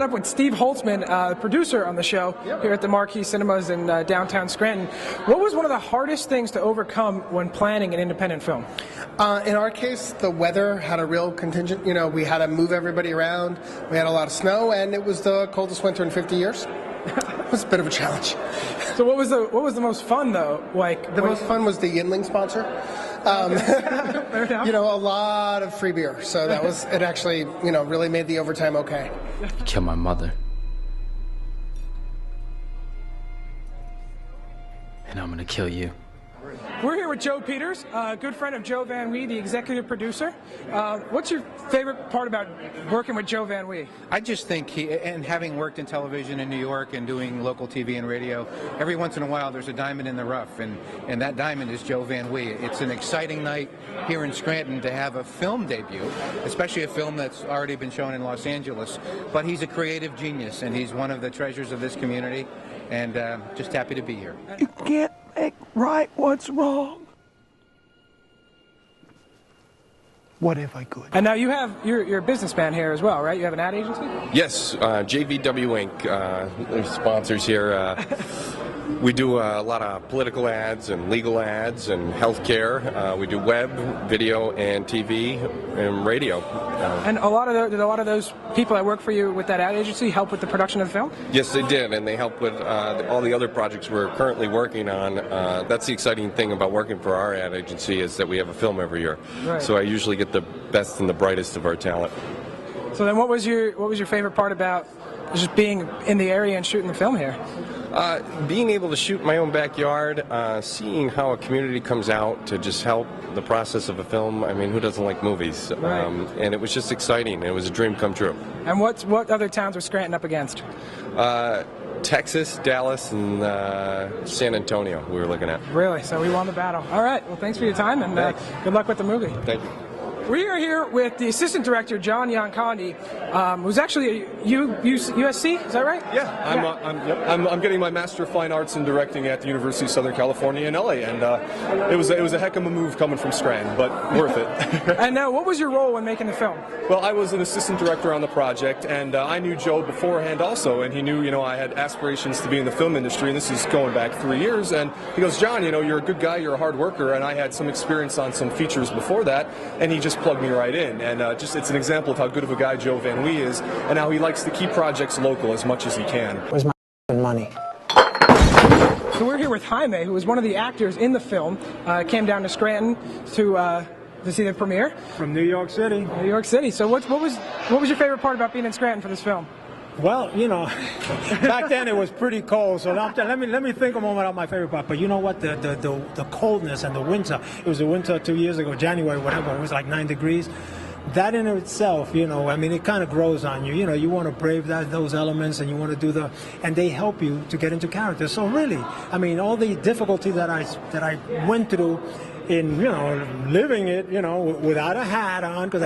With Steve Holtzman, producer on the show here at the Marquee Cinemas in downtown Scranton. What was one of the hardest things to overcome when planning an independent film? In our case, the weather had a real contingent. You know, we had to move everybody around. We had a lot of snow, and it was the coldest winter in 50 years. It was a bit of a challenge. So what was the most fun though? Like the most fun was the Yinling sponsor. You know, a lot of free beer. So that was, it actually, you know, really made the overtime okay. Kill my mother. And I'm gonna kill you. We're here with Joe Peters, a good friend of Joe Van Wee, the executive producer. What's your favorite part about working with Joe Van Wee? I just think and having worked in television in New York and doing local TV and radio, every once in a while there's a diamond in the rough, and that diamond is Joe Van Wee. It's an exciting night here in Scranton to have a film debut, especially a film that's already been shown in Los Angeles. But he's a creative genius, and he's one of the treasures of this community, and just happy to be here. You can't make right what's wrong. What if I could? And now you're a businessman here as well, right? You have an ad agency? Yes, JVW Inc. Sponsors here. We do a lot of political ads and legal ads and healthcare. We do web, video, and TV and radio. And did a lot of those people that work for you with that ad agency help with the production of the film? Yes, they did, and they help with all the other projects we're currently working on. That's the exciting thing about working for our ad agency is that we have a film every year. Right. So I usually get the best and the brightest of our talent. So then, what was your favorite part about just being in the area and shooting the film here? Being able to shoot in my own backyard, seeing how a community comes out to just help the process of a film. I mean, who doesn't like movies? Right. And it was just exciting. It was a dream come true. And what other towns was Scranton up against? Texas, Dallas, and San Antonio we were looking at. Really? So we won the battle. All right. Well, thanks for your time, and good luck with the movie. Thank you. We are here with the assistant director, John Yancondi, who's actually at USC, is that right? Yeah, I'm getting my Master of Fine Arts in Directing at the University of Southern California in LA, and it was a heck of a move coming from Scranton, but worth it. And now, what was your role when making the film? Well, I was an assistant director on the project, and I knew Joe beforehand also, and he knew, I had aspirations to be in the film industry, and this is going back 3 years, and he goes, John, you're a good guy, you're a hard worker, and I had some experience on some features before that, and he just plugged me right in, and it's an example of how good of a guy Joe Van Wee is, and how he likes to keep projects local as much as he can. Where's my money? So we're here with Jaime, who was one of the actors in the film, came down to Scranton to see the premiere. From New York City. New York City. So what was your favorite part about being in Scranton for this film? Well, back then it was pretty cold, so let me think a moment of my favorite part. But you know what? The coldness and the winter. It was the winter 2 years ago, January, whatever. It was like 9 degrees. That in itself, it kind of grows on you. You want to brave those elements, and you want to do and they help you to get into character. So really, all the difficulty that I went through in living it without a hat on, because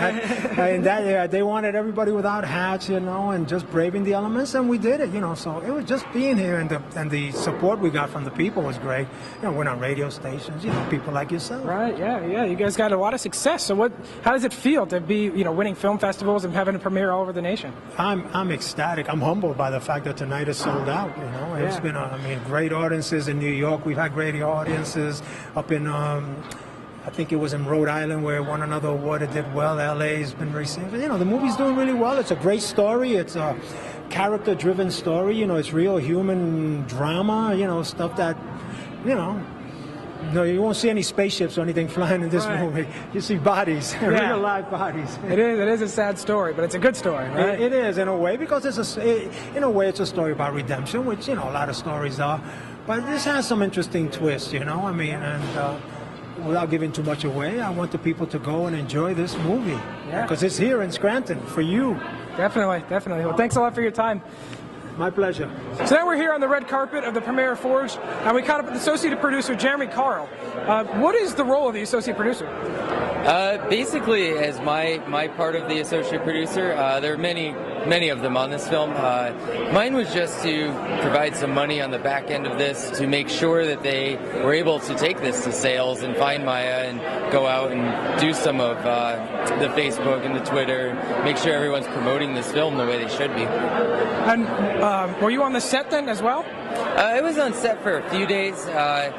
they wanted everybody without hats, and just braving the elements, and we did it. So it was just being here, and the support we got from the people was great. We're on radio stations, people like yourself. Right. Yeah. You guys got a lot of success. So how does it feel to be winning film festivals and having a premiere all over the nation? I'm ecstatic. I'm humbled by the fact that tonight is sold out. It's been great audiences in New York. We've had great audiences up in I think it was in Rhode Island where it won another award. It did well. LA has been received. The movie's doing really well. It's a great story. It's a character-driven story. It's real human drama. Stuff that, you won't see any spaceships or anything flying in this movie. You see bodies, real live bodies. It is a sad story, but it's a good story, right? It is in a way, because it's a story about redemption, which a lot of stories are. But this has some interesting twists, and. Without giving too much away, I want the people to go and enjoy this movie, because it's here in Scranton for you. Definitely. Well, thanks a lot for your time. My pleasure. So now we're here on the red carpet of the premiere of Forged, and we caught up with associate producer Jeremy Carl. What is the role of the associate producer? Basically, as my part of the associate producer, there are many of them on this film. Mine was just to provide some money on the back end of this to make sure that they were able to take this to sales and find Maya and go out and do some of the Facebook and the Twitter, make sure everyone's promoting this film the way they should be. And were you on the set then as well? I was on set for a few days. I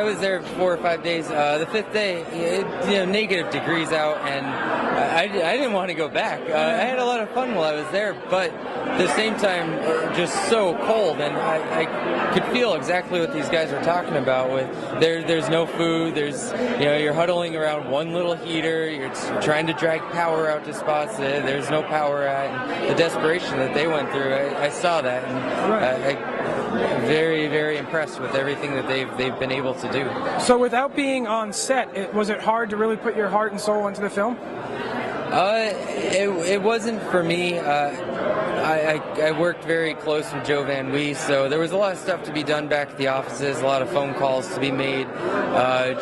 was there 4 or 5 days. The 5th day, negative degrees out, and I didn't want to go back. I had a lot of fun while I was there, but at the same time, just so cold, and I could feel exactly what these guys were talking about. With there's no food, you're huddling around one little heater, you're trying to drag power out to spots that there's no power at, and the desperation that they went through. I saw that, and I'm very, very impressed with everything that they've been able to do. So without being on set, was it hard to really put your heart and soul into the film? It wasn't for me. I worked very close with Joe Van Wee, so there was a lot of stuff to be done back at the offices, a lot of phone calls to be made,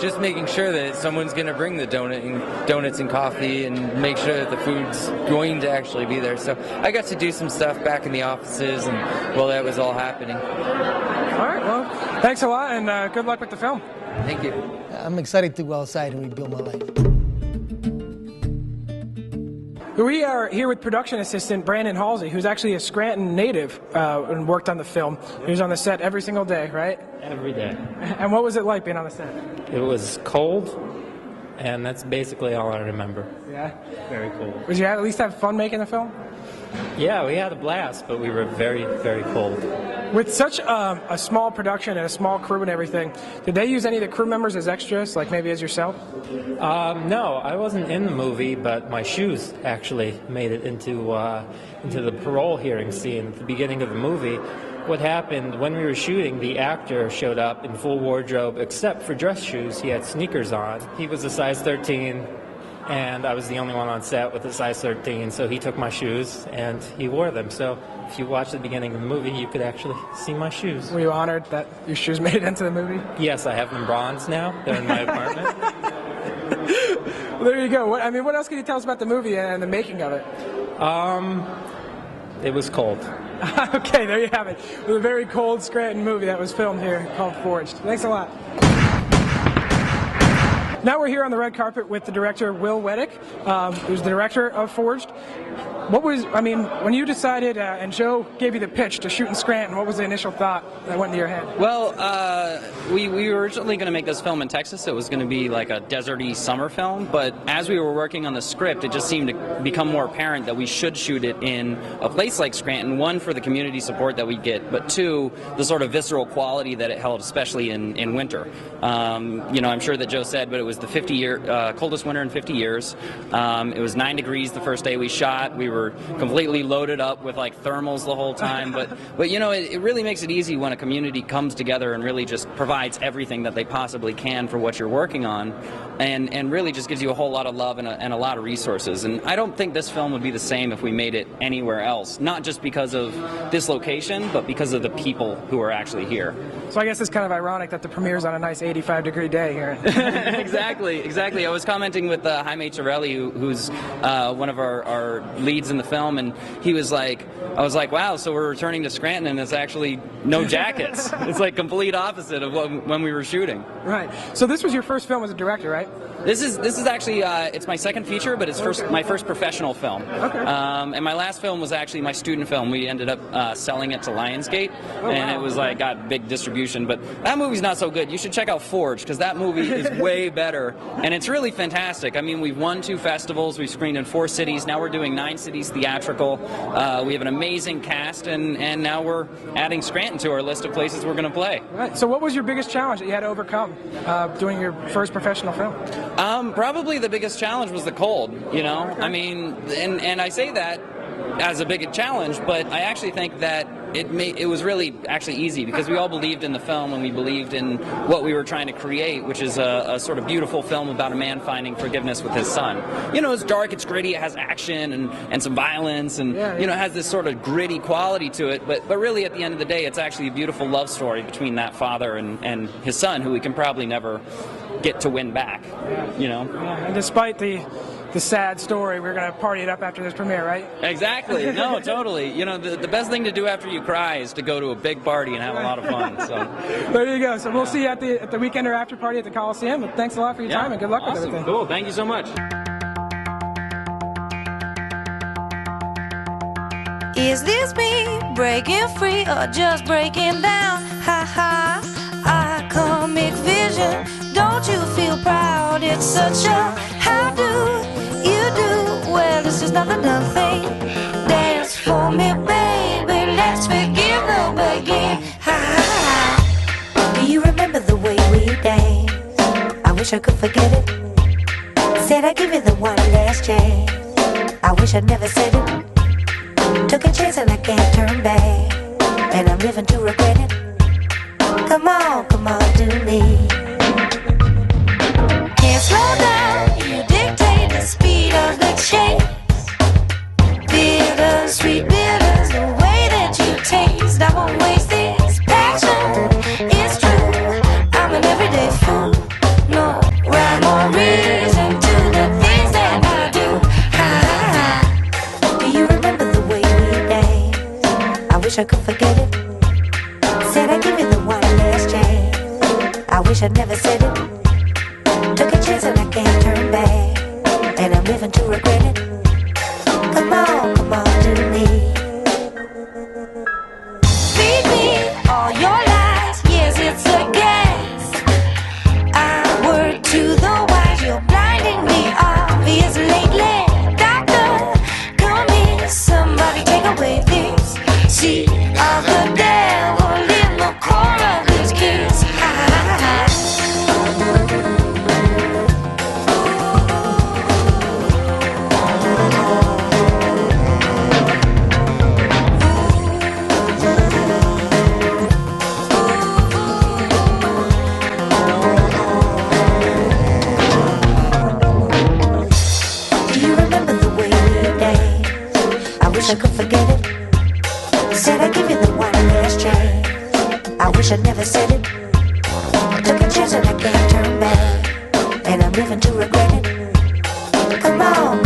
just making sure that someone's going to bring the donuts and coffee and make sure that the food's going to actually be there. So I got to do some stuff back in the offices, and while that was all happening. All right, well, thanks a lot, and good luck with the film. Thank you. I'm excited to go outside and rebuild my life. We are here with production assistant Brandon Halsey, who's actually a Scranton native and worked on the film. He was on the set every single day, right? Every day. And what was it like being on the set? It was cold, and that's basically all I remember. Yeah? Very cold. Did you at least have fun making the film? Yeah, we had a blast, but we were very, very cold. With such a small production and a small crew and everything, did they use any of the crew members as extras, like maybe as yourself? No, I wasn't in the movie, but my shoes actually made it into the parole hearing scene at the beginning of the movie. What happened, when we were shooting, the actor showed up in full wardrobe, except for dress shoes. He had sneakers on. He was a size 13. And I was the only one on set with a size 13, so he took my shoes and he wore them. So if you watch the beginning of the movie, you could actually see my shoes. Were you honored that your shoes made it into the movie? Yes, I have them bronze now. They're in my apartment. Well, there you go. What else can you tell us about the movie and the making of it? It was cold. Okay, there you have it. With a very cold Scranton movie that was filmed here called Forged. Thanks a lot. Now we're here on the red carpet with the director, Will Weddick, who's the director of Forged. When you decided and Joe gave you the pitch to shoot in Scranton, what was the initial thought that went into your head? Well, we were originally going to make this film in Texas. It was going to be like a deserty summer film, but as we were working on the script, it just seemed to become more apparent that we should shoot it in a place like Scranton, one, for the community support that we get, but two, the sort of visceral quality that it held, especially in winter. I'm sure that Joe said, but it was the coldest winter in 50 years. It was 9 degrees the first day we shot. We were completely loaded up with like thermals the whole time, but it really makes it easy when a community comes together and really just provides everything that they possibly can for what you're working on, and really just gives you a whole lot of love and a lot of resources. And I don't think this film would be the same if we made it anywhere else, not just because of this location, but because of the people who are actually here. So I guess it's kind of ironic that the premiere's on a nice 85-degree day here. Exactly. I was commenting with Jaime Torelli, who's one of our leads in the film, and I was like, wow, so we're returning to Scranton and it's actually no jackets. It's like complete opposite of when we were shooting. Right. So this was your first film as a director, right? This is actually it's my second feature, but it's my first professional film. Okay. And my last film was actually my student film. We ended up selling it to Lionsgate, and it was got big distribution. But that movie's not so good. You should check out Forge, because that movie is way better, and it's really fantastic. I mean, we've won 2 festivals. We've screened in 4 cities. Now we're doing 9 cities theatrical. We have an amazing cast, and now we're adding Scranton to our list of places we're going to play. Right. So what was your biggest challenge that you had to overcome doing your first professional film? Probably the biggest challenge was the cold, Okay. I mean, and I say that as a big challenge, but I actually think that it was really actually easy because we all believed in the film and we believed in what we were trying to create, which is a sort of beautiful film about a man finding forgiveness with his son. You know, it's dark, it's gritty, it has action and some violence, and you know, it has this sort of gritty quality to it. But really, at the end of the day, it's actually a beautiful love story between that father and his son, who we can probably never get to win back. You know. Yeah, and despite the sad story, we're going to party it up after this premiere, right? Exactly. No, totally. You know, the best thing to do after you cry is to go to a big party and have a lot of fun. So there you go. So we'll see you at the weekend or after party at the Coliseum. But thanks a lot for your time and good luck with everything. Cool. Thank you so much. Is this me breaking free or just breaking down? Ha ha, our comic vision. Don't you feel proud? It's such a how do you do? Well, this is not a done thing. Dance for me, baby. Let's begin the begin. Ha ha ha. Do you remember the way we danced? I wish I could forget it. Said I'd give you the one last chance. I wish I'd never said it. Took a chance and I can't turn back, and I'm living to regret it. Come on, do me. Can't slow down, you dictate the speed of the chase. Bitter, sweet bitters, the way that you taste. I won't waste this passion, it's true. I'm an everyday fool. No rhyme or reason to the things that I do. Do you remember the way we danced? I wish I could forget it. Said I'd give you the one last chance. I wish I'd never said it. Took a chance and I can't turn back, and I'm living to regret it. Come on, do me. Feed me all your lies. Yes, it's a gas. I word to the wise. You're blinding me obvious lately. Doctor, come here. Somebody take away this seed of the devil in the core of his kiss. I could forget it. Said I'd give you the one last chance. I wish I'd never said it. Took a chance and I can't turn back, and I'm living to regret it. Come on,